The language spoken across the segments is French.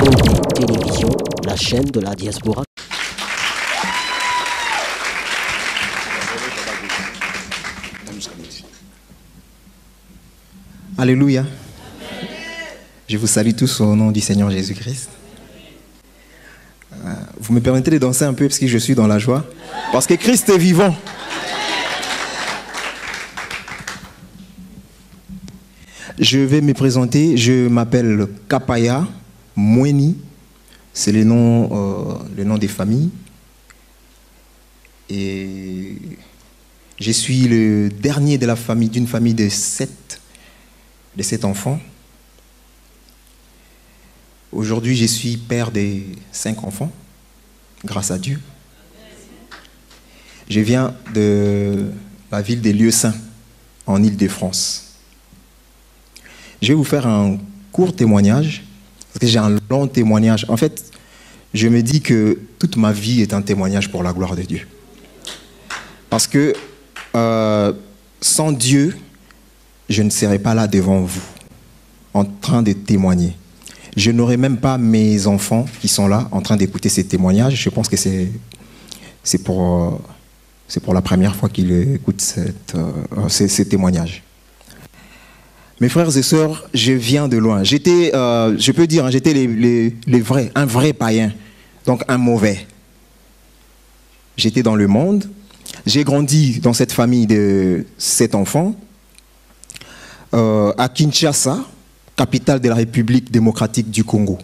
OD Télévision, la chaîne de la diaspora. Alléluia. Je vous salue tous au nom du Seigneur Jésus-Christ. Vous me permettez de danser un peu parce que je suis dans la joie. Parce que Christ est vivant. Je vais me présenter. Je m'appelle Kapaya Mweni. C'est le nom des familles. Et je suis le dernier de la famille, d'une famille de 7 enfants. Aujourd'hui, je suis père de 5 enfants, grâce à Dieu. Je viens de la ville des Lieux Saints, en Île-de-France. Je vais vous faire un court témoignage, parce que j'ai un long témoignage. En fait, je me dis que toute ma vie est un témoignage pour la gloire de Dieu. Parce que sans Dieu, je ne serais pas là devant vous, en train de témoigner. Je n'aurais même pas mes enfants qui sont là, en train d'écouter ces témoignages. Je pense que c'est pour la première fois qu'ils écoutent ces témoignages. Mes frères et sœurs, je viens de loin. J'étais, je peux dire, j'étais un vrai païen, donc un mauvais. J'étais dans le monde. J'ai grandi dans cette famille de 7 enfants. À Kinshasa, capitale de la République démocratique du Congo,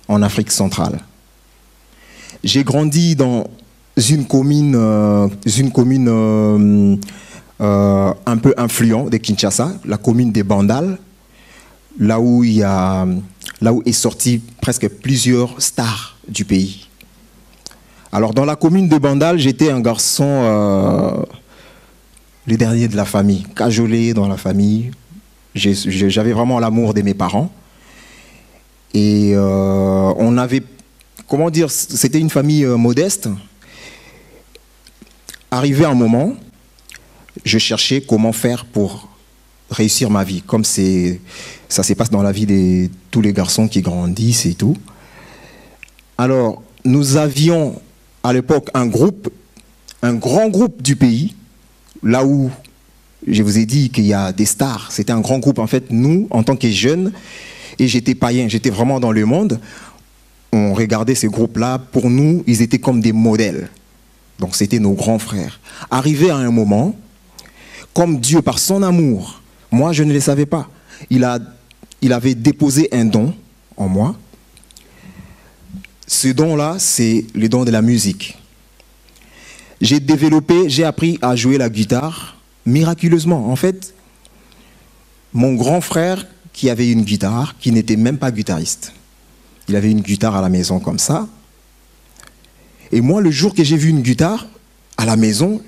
en Afrique centrale. J'ai grandi dans une commune un peu influente de Kinshasa, la commune des Bandal, là où est sorti presque plusieurs stars du pays. Alors dans la commune de Bandal, j'étais un garçon, le dernier de la famille, cajolé dans la famille. J'avais vraiment l'amour de mes parents. Et on avait, comment dire, c'était une famille modeste. Arrivé un moment, je cherchais comment faire pour réussir ma vie, comme ça se passe dans la vie de tous les garçons qui grandissent et tout. Alors, nous avions à l'époque un grand groupe du pays, là où je vous ai dit qu'il y a des stars. C'était un grand groupe. En fait, nous, en tant que jeunes, et j'étais païen, j'étais vraiment dans le monde, on regardait ce groupe-là. Pour nous, ils étaient comme des modèles. Donc, c'était nos grands frères. Arrivé à un moment, comme Dieu, par son amour, moi, je ne le savais pas, il avait déposé un don en moi. Ce don-là, c'est le don de la musique. J'ai appris à jouer la guitare miraculeusement. En fait, mon grand frère qui avait une guitare, qui n'était même pas guitariste, il avait une guitare à la maison comme ça. Et moi, le jour que j'ai vu une guitare à la maison,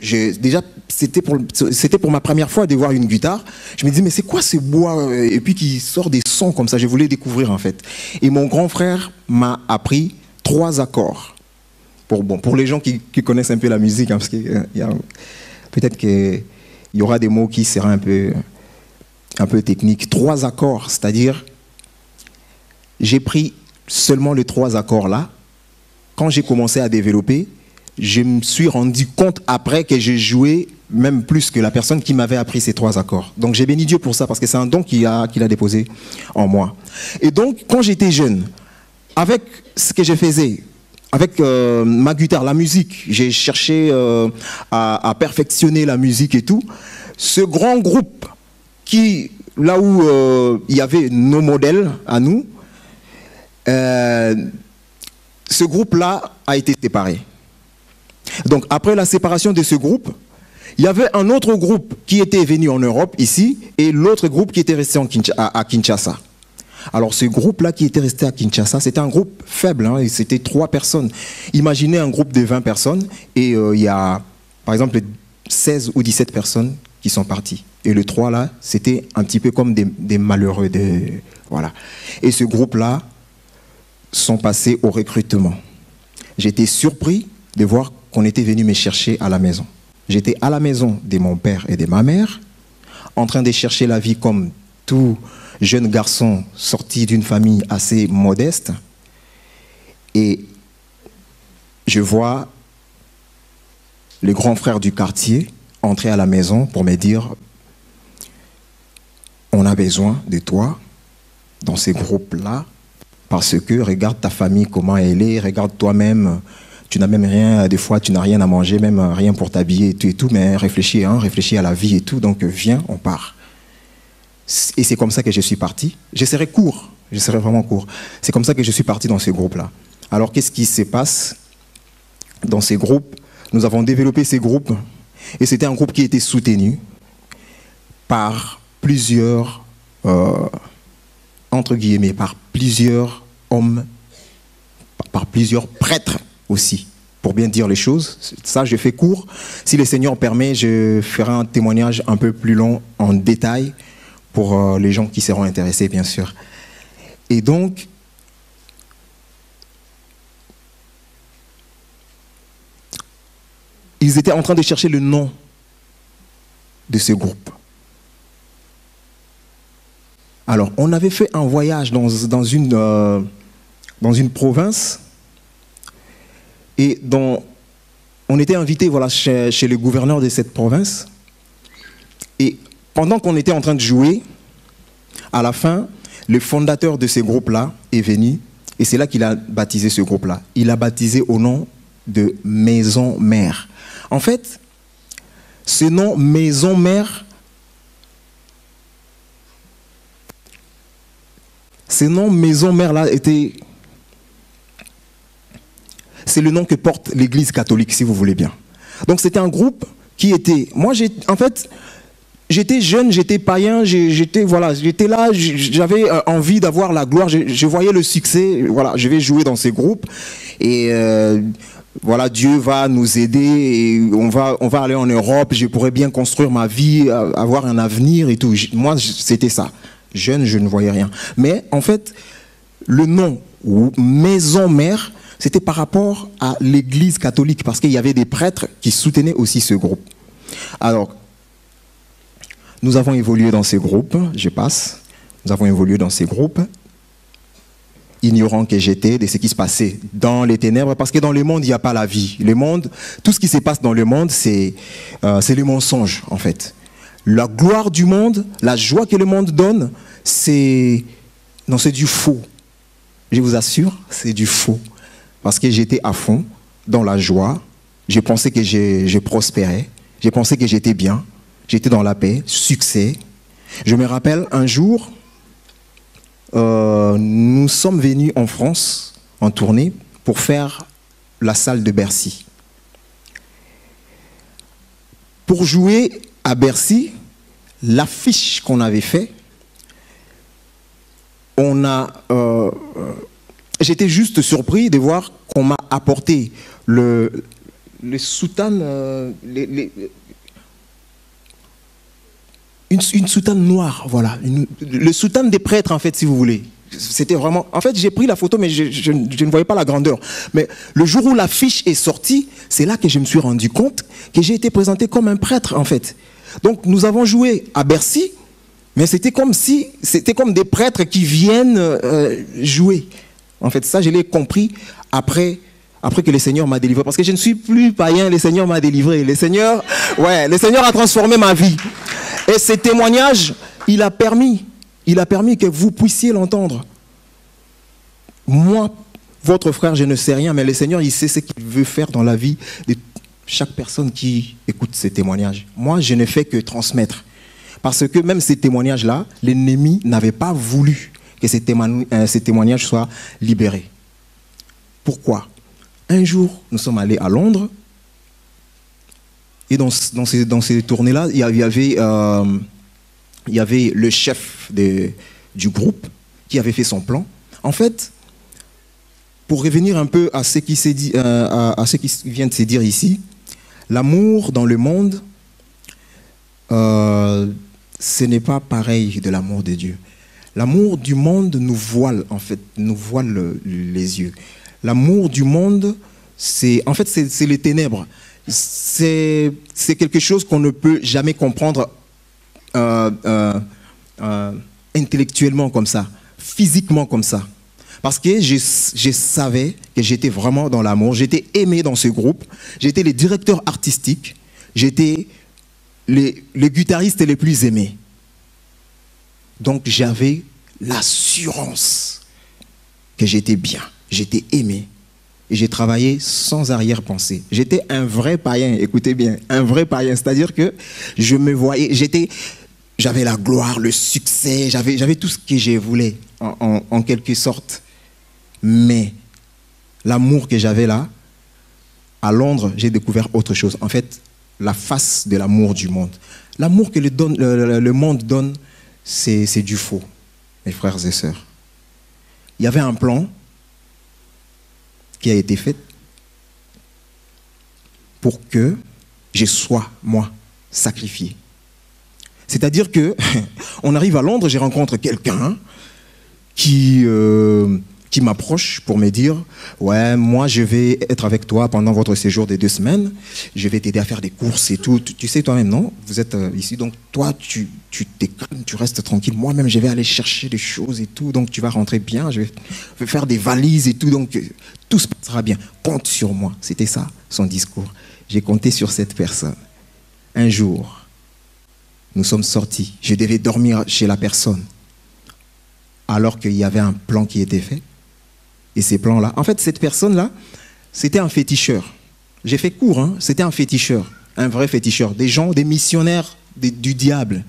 c'était pour ma première fois de voir une guitare. Je me dis, mais c'est quoi ce bois et puis qui sort des sons comme ça? Je voulais découvrir en fait. Et mon grand frère m'a appris 3 accords. Pour les gens qui connaissent un peu la musique, hein, parce que peut-être qu'il y aura des mots qui seront un peu techniques. 3 accords, c'est-à-dire, j'ai pris seulement les 3 accords là. Quand j'ai commencé à développer, je me suis rendu compte après que j'ai joué même plus que la personne qui m'avait appris ces 3 accords. Donc j'ai béni Dieu pour ça, parce que c'est un don qu'il a déposé en moi. Et donc, quand j'étais jeune, avec ce que je faisais, avec ma guitare, la musique, j'ai cherché à perfectionner la musique et tout. Ce grand groupe, là où il y avait nos modèles à nous, ce groupe-là a été séparé. Donc après la séparation de ce groupe, il y avait un autre groupe qui était venu en Europe, ici, et l'autre groupe qui était resté à Kinshasa. Alors ce groupe-là qui était resté à Kinshasa, c'était un groupe faible, hein, c'était 3 personnes. Imaginez un groupe de 20 personnes, et il y a, par exemple, 16 ou 17 personnes qui sont parties. Et le 3 là, c'était un petit peu comme des malheureux. Voilà. Et ce groupe-là sont passés au recrutement. J'étais surpris de voir qu'on était venu me chercher à la maison. J'étais à la maison de mon père et de ma mère, en train de chercher la vie comme tout jeune garçon sorti d'une famille assez modeste. Et je vois les grands frères du quartier entrer à la maison pour me dire « On a besoin de toi dans ces groupes-là parce que regarde ta famille, comment elle est, regarde toi-même, tu n'as même rien, des fois tu n'as rien à manger, même rien pour t'habiller et tout, mais réfléchis, hein, réfléchis à la vie et tout, donc viens, on part. » Et c'est comme ça que je suis parti. Je serai vraiment court. C'est comme ça que je suis parti dans ce groupe-là. Alors qu'est-ce qui se passe dans ces groupes? Nous avons développé ces groupes et c'était un groupe qui était soutenu par plusieurs, entre guillemets, par plusieurs hommes, par plusieurs prêtres aussi, pour bien dire les choses. Ça, je fais court. Si le Seigneur permet, je ferai un témoignage un peu plus long en détail pour les gens qui seront intéressés, bien sûr. Et donc, ils étaient en train de chercher le nom de ce groupe. Alors, on avait fait un voyage dans une province et on était invité voilà, chez le gouverneur de cette province. Et pendant qu'on était en train de jouer, à la fin, le fondateur de ce groupe-là est venu et c'est là qu'il a baptisé ce groupe-là. Il a baptisé au nom de Maison Mère. En fait, ce nom Maison Mère, ce nom Maison Mère là c'est le nom que porte l'Église catholique, si vous voulez bien. Donc c'était un groupe qui était, j'étais jeune, j'étais païen, j'étais là, j'avais envie d'avoir la gloire, je voyais le succès, voilà, je vais jouer dans ces groupes et voilà, Dieu va nous aider et on va aller en Europe, je pourrais bien construire ma vie, avoir un avenir et tout. Moi, c'était ça. Jeune, je ne voyais rien. Mais en fait, le nom Maison Mère, c'était par rapport à l'Église catholique parce qu'il y avait des prêtres qui soutenaient aussi ce groupe. Alors, nous avons évolué dans ces groupes, nous avons évolué dans ces groupes, ignorant que j'étais de ce qui se passait dans les ténèbres, parce que dans le monde, il n'y a pas la vie. Le monde, tout ce qui se passe dans le monde, c'est le mensonge, en fait. La gloire du monde, la joie que le monde donne, c'est du faux. Je vous assure, c'est du faux. Parce que j'étais à fond dans la joie, je pensais que je prospérais, je pensais que j'étais bien, j'étais dans la paix, succès. Je me rappelle un jour, nous sommes venus en France en tournée pour faire la salle de Bercy. Pour jouer à Bercy, l'affiche qu'on avait fait, j'étais juste surpris de voir qu'on m'a apporté le soutane, une soutane noire, voilà. Le soutane des prêtres, en fait, si vous voulez. C'était vraiment... En fait, j'ai pris la photo, mais je ne voyais pas la grandeur. Mais le jour où l'affiche est sortie, c'est là que je me suis rendu compte que j'ai été présenté comme un prêtre, en fait. Donc, nous avons joué à Bercy, mais c'était comme des prêtres qui viennent jouer. En fait, ça, je l'ai compris après que le Seigneur m'a délivré. Parce que je ne suis plus païen, le Seigneur m'a délivré. Le Seigneur a transformé ma vie. Et ce témoignage, il a permis que vous puissiez l'entendre. Moi, votre frère, je ne sais rien, mais le Seigneur, il sait ce qu'il veut faire dans la vie de chaque personne qui écoute ces témoignages. Moi, je ne fais que transmettre. Parce que même ces témoignages-là, l'ennemi n'avait pas voulu que ces témoignages soient libérés. Pourquoi? Un jour, nous sommes allés à Londres, et dans ces tournées-là, il y avait le chef du groupe qui avait fait son plan. En fait, pour revenir un peu à ce qui vient de se dire ici, l'amour dans le monde, ce n'est pas pareil de l'amour de Dieu. L'amour du monde nous voile, en fait, nous voile les yeux. L'amour du monde, c'est les ténèbres. C'est quelque chose qu'on ne peut jamais comprendre intellectuellement comme ça, physiquement comme ça. Parce que je savais que j'étais vraiment dans l'amour, j'étais aimé dans ce groupe, j'étais le directeur artistique, j'étais les guitaristes les plus aimés. Donc j'avais l'assurance que j'étais bien, j'étais aimé. Et j'ai travaillé sans arrière-pensée. J'étais un vrai païen, écoutez bien, un vrai païen. C'est-à-dire que je me voyais, j'avais la gloire, le succès, j'avais tout ce que je voulais, en quelque sorte. Mais l'amour que j'avais là, à Londres, j'ai découvert autre chose. En fait, la face de l'amour du monde. L'amour que le monde donne, c'est du faux, mes frères et sœurs. Il y avait un plan qui a été fait pour que je sois, moi, sacrifié. C'est-à-dire que on arrive à Londres, je rencontre quelqu'un qui m'approche pour me dire « Ouais, moi, je vais être avec toi pendant votre séjour de 2 semaines. Je vais t'aider à faire des courses et tout. Tu sais toi-même, non? Vous êtes ici, donc toi, tu t'es calme, tu restes tranquille. Moi-même, je vais aller chercher des choses et tout. Donc, tu vas rentrer bien. Je vais faire des valises et tout. Donc, tout se passera bien. Compte sur moi. » C'était ça, son discours. J'ai compté sur cette personne. Un jour, nous sommes sortis. Je devais dormir chez la personne. Alors qu'il y avait un plan qui était fait. Et ces plans-là, en fait, cette personne-là, c'était un féticheur. J'ai fait court, hein, c'était un féticheur, un vrai féticheur. Des gens, des missionnaires du diable.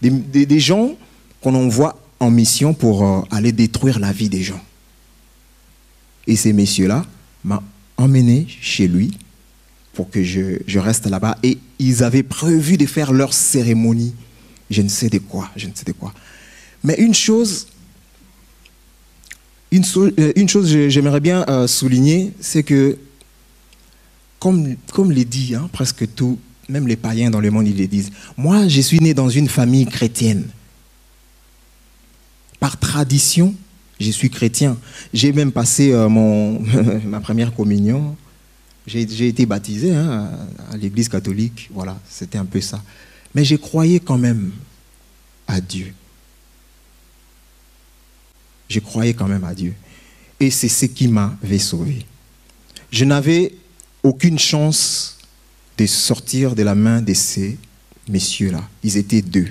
Des gens qu'on envoie en mission pour aller détruire la vie des gens. Et ces messieurs-là m'ont emmené chez lui pour que je reste là-bas. Et ils avaient prévu de faire leur cérémonie. Je ne sais de quoi. Mais une chose que j'aimerais bien souligner, c'est que, comme les dit presque tout, même les païens dans le monde, ils le disent. Moi, je suis né dans une famille chrétienne. Par tradition, je suis chrétien. J'ai même passé ma première communion. J'ai été baptisé à l'église catholique. Voilà, c'était un peu ça. Mais je croyais quand même à Dieu. Je croyais quand même à Dieu. Et c'est ce qui m'avait sauvé. Je n'avais aucune chance de sortir de la main de ces messieurs-là. Ils étaient 2.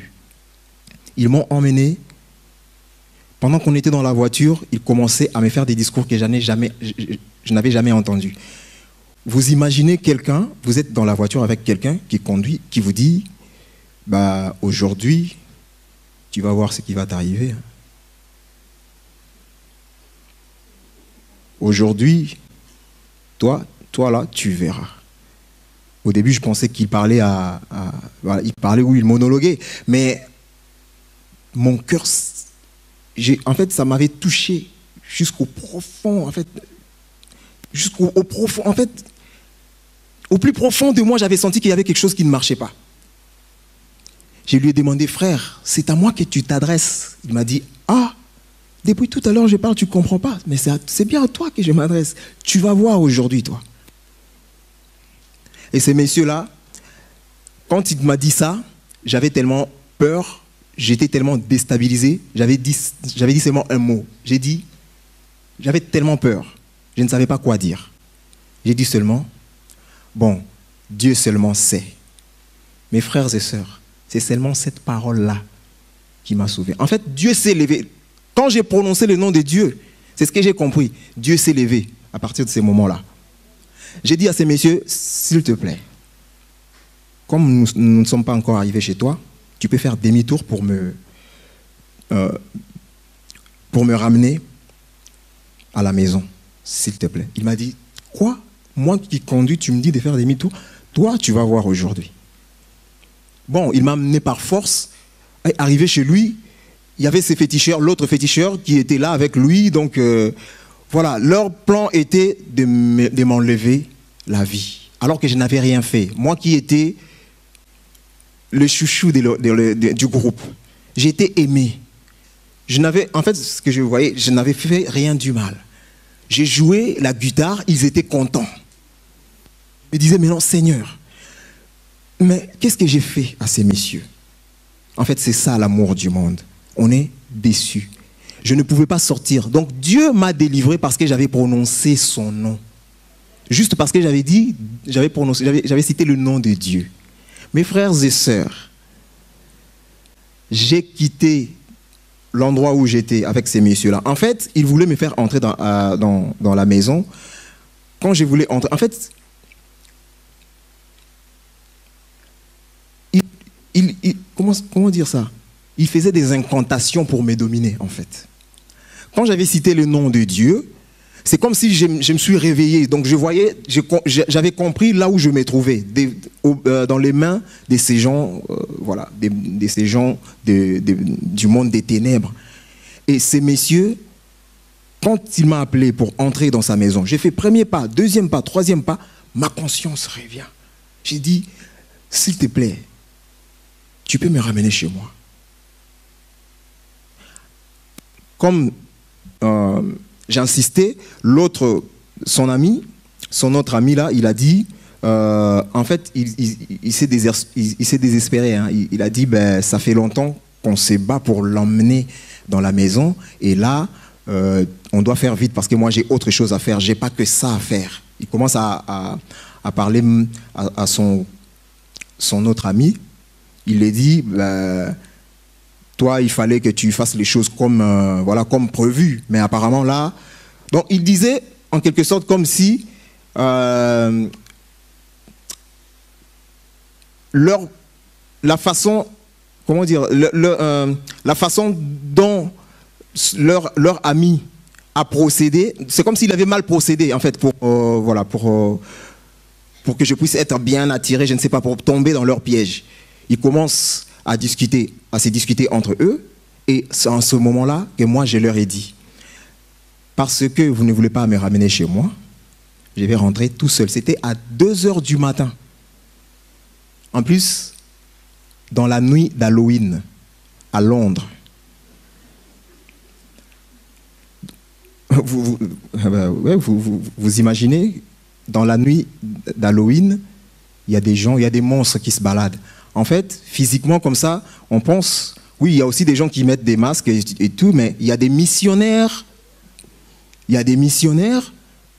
Ils m'ont emmené. Pendant qu'on était dans la voiture, ils commençaient à me faire des discours que je n'avais jamais entendus. Vous imaginez quelqu'un, vous êtes dans la voiture avec quelqu'un qui conduit, qui vous dit « Aujourd'hui, tu vas voir ce qui va t'arriver. » Aujourd'hui, toi là, tu verras. Au début, je pensais qu'il parlait il monologuait. Mais mon cœur, en fait, ça m'avait touché jusqu'au profond. En fait, profond. En fait, au plus profond de moi, j'avais senti qu'il y avait quelque chose qui ne marchait pas. Je lui ai demandé, frère, c'est à moi que tu t'adresses. Il m'a dit, depuis tout à l'heure, je parle, tu ne comprends pas. Mais c'est bien à toi que je m'adresse. Tu vas voir aujourd'hui, toi. Et ces messieurs-là, quand il m'a dit ça, j'avais tellement peur, j'étais tellement déstabilisé, j'avais dit seulement un mot. J'avais tellement peur, je ne savais pas quoi dire. J'ai dit seulement, bon, Dieu seulement sait. Mes frères et sœurs, c'est seulement cette parole-là qui m'a sauvé. En fait, Dieu s'est levé. Quand j'ai prononcé le nom de Dieu, c'est ce que j'ai compris. Dieu s'est levé à partir de ces moments-là. J'ai dit à ces messieurs, s'il te plaît, comme nous ne sommes pas encore arrivés chez toi, tu peux faire demi-tour pour me ramener à la maison, s'il te plaît. Il m'a dit, quoi? Moi qui conduis, tu me dis de faire demi-tour? Toi, tu vas voir aujourd'hui. Bon, il m'a amené par force. Arrivé chez lui, il y avait ces féticheurs, l'autre féticheur qui était là avec lui. Donc, voilà, leur plan était de m'enlever la vie. Alors que je n'avais rien fait. Moi qui étais le chouchou du groupe. J'étais aimé. En fait, ce que je voyais, je n'avais fait rien du mal. J'ai joué la guitare, ils étaient contents. Ils me disaient, mais non, Seigneur, mais qu'est-ce que j'ai fait à ces messieurs? En fait, c'est ça l'amour du monde. On est déçu. Je ne pouvais pas sortir. Donc Dieu m'a délivré parce que j'avais prononcé son nom. Juste parce que j'avais cité le nom de Dieu. Mes frères et sœurs, j'ai quitté l'endroit où j'étais avec ces messieurs-là. En fait, ils voulaient me faire entrer dans la maison. Quand je voulais entrer, en fait, comment dire ça? Ils faisaient des incantations pour me dominer, en fait. Quand j'avais cité le nom de Dieu, c'est comme si je me suis réveillé. Donc j'avais compris là où je me trouvais, dans les mains de ces gens, voilà, de ces gens du monde des ténèbres. Et ces messieurs, quand il m'a appelé pour entrer dans sa maison, j'ai fait premier pas, deuxième pas, troisième pas, ma conscience revient. J'ai dit, s'il te plaît, tu peux me ramener chez moi. Comme j'insistais, son autre ami là, il a dit, en fait, il s'est désespéré. Hein. Il a dit, ben, ça fait longtemps qu'on se bat pour l'emmener dans la maison, et là, on doit faire vite parce que moi j'ai autre chose à faire, j'ai pas que ça à faire. Il commence à parler à son autre ami. Il lui dit, ben, toi, il fallait que tu fasses les choses comme prévu. Mais apparemment, là... Donc, il disait, en quelque sorte, comme si la façon dont leur ami a procédé, c'est comme s'il avait mal procédé, en fait, pour que je puisse être bien attiré, je ne sais pas, pour tomber dans leur piège. Ils commencent à se discuter entre eux, et c'est en ce moment-là que moi je leur ai dit, parce que vous ne voulez pas me ramener chez moi, je vais rentrer tout seul. C'était à 2h du matin. En plus, dans la nuit d'Halloween, à Londres. Vous imaginez, dans la nuit d'Halloween, il y a des gens, il y a des monstres qui se baladent. En fait, physiquement comme ça, on pense, oui, il y a aussi des gens qui mettent des masques et tout, mais il y a des missionnaires,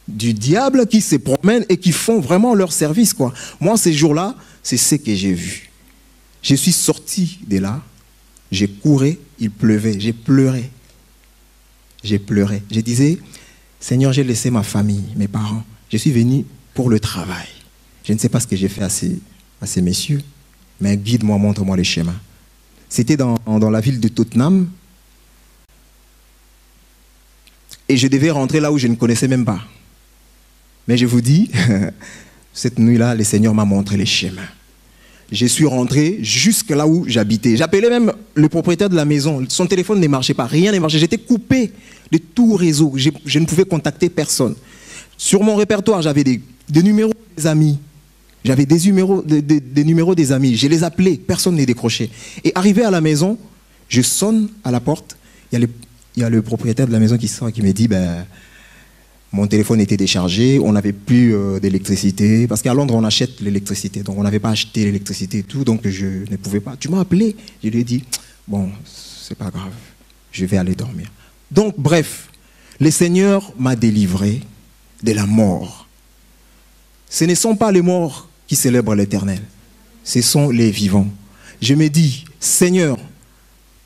du diable qui se promènent et qui font vraiment leur service, quoi. Moi, ces jours-là, c'est ce que j'ai vu. Je suis sorti de là, j'ai couru, il pleuvait, j'ai pleuré. Je disais, Seigneur, j'ai laissé ma famille, mes parents. Je suis venu pour le travail. Je ne sais pas ce que j'ai fait à ces messieurs, mais guide-moi, montre-moi les schémas. C'était dans la ville de Tottenham. Et je devais rentrer là où je ne connaissais même pas. Mais je vous dis, cette nuit-là, le Seigneur m'a montré les schémas. Je suis rentré jusque là où j'habitais. J'appelais même le propriétaire de la maison. Son téléphone ne marchait pas, rien ne marchait. J'étais coupé de tout réseau. Je ne pouvais contacter personne. Sur mon répertoire, j'avais des numéros des amis. J'avais des numéros des amis. Je les appelais, personne ne décrochait. Et arrivé à la maison, je sonne à la porte. Il y a le propriétaire de la maison qui sort et qui me dit, ben, mon téléphone était déchargé, on n'avait plus d'électricité. Parce qu'à Londres, on achète l'électricité. Donc, on n'avait pas acheté l'électricité et tout. Donc, je ne pouvais pas. Tu m'as appelé. Je lui ai dit, bon, c'est pas grave. Je vais aller dormir. Donc, bref, le Seigneur m'a délivré de la mort. Ce ne sont pas les morts qui célèbrent l'Éternel. Ce sont les vivants. Je me dis, Seigneur,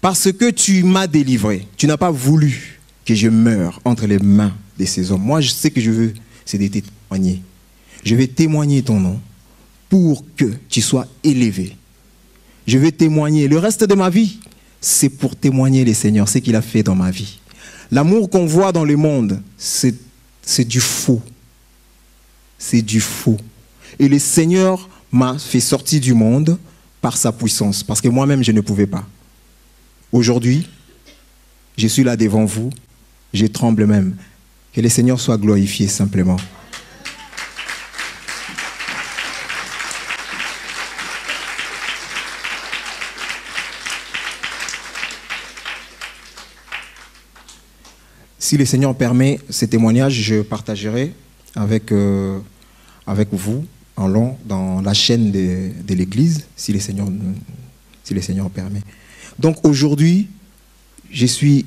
parce que tu m'as délivré, tu n'as pas voulu que je meure entre les mains de ces hommes. Moi, je sais que je veux, c'est de te témoigner. Je vais témoigner ton nom pour que tu sois élevé. Je vais témoigner. Le reste de ma vie, c'est pour témoigner le Seigneur, ce qu'il a fait dans ma vie. L'amour qu'on voit dans le monde, c'est du faux. C'est du faux. Et le Seigneur m'a fait sortir du monde par sa puissance, parce que moi-même, je ne pouvais pas. Aujourd'hui, je suis là devant vous, je tremble même. Que le Seigneur soit glorifié simplement. Si le Seigneur permet ces témoignages, je partagerai avec vous en long dans la chaîne de l'Église, si le Seigneur permet. Donc aujourd'hui, je suis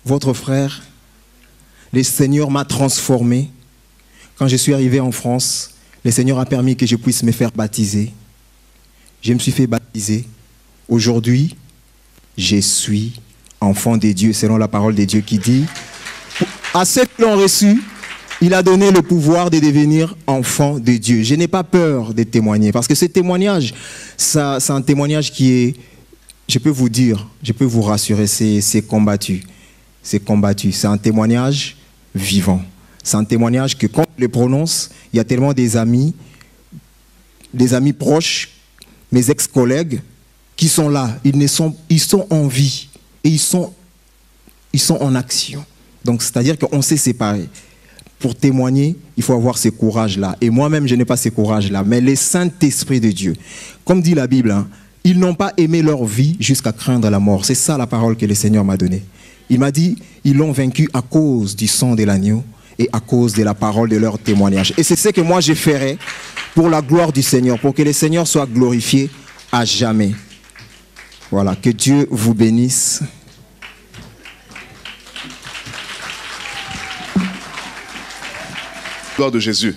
votre frère. Le Seigneur m'a transformé. Quand je suis arrivé en France, le Seigneur a permis que je puisse me faire baptiser. Je me suis fait baptiser. Aujourd'hui, je suis enfant de Dieu, selon la parole de Dieu qui dit, à ceux qui l'ont reçu, il a donné le pouvoir de devenir enfant de Dieu. Je n'ai pas peur de témoigner, parce que ce témoignage, c'est un témoignage qui est, je peux vous dire, je peux vous rassurer, c'est combattu. C'est combattu. C'est un témoignage vivant. C'est un témoignage que quand je le prononce, il y a tellement des amis proches, mes ex-collègues, qui sont là. Ils sont en vie et ils sont en action. Donc, c'est-à-dire qu'on s'est séparés. Pour témoigner, il faut avoir ce courage-là. Et moi-même, je n'ai pas ce courage-là. Mais le Saint-Esprit de Dieu, comme dit la Bible, hein, ils n'ont pas aimé leur vie jusqu'à craindre la mort. C'est ça la parole que le Seigneur m'a donnée. Il m'a dit, ils l'ont vaincu à cause du sang de l'agneau et à cause de la parole de leur témoignage. Et c'est ce que moi je ferai pour la gloire du Seigneur, pour que le Seigneur soit glorifié à jamais. Voilà, que Dieu vous bénisse. Gloire de Jésus.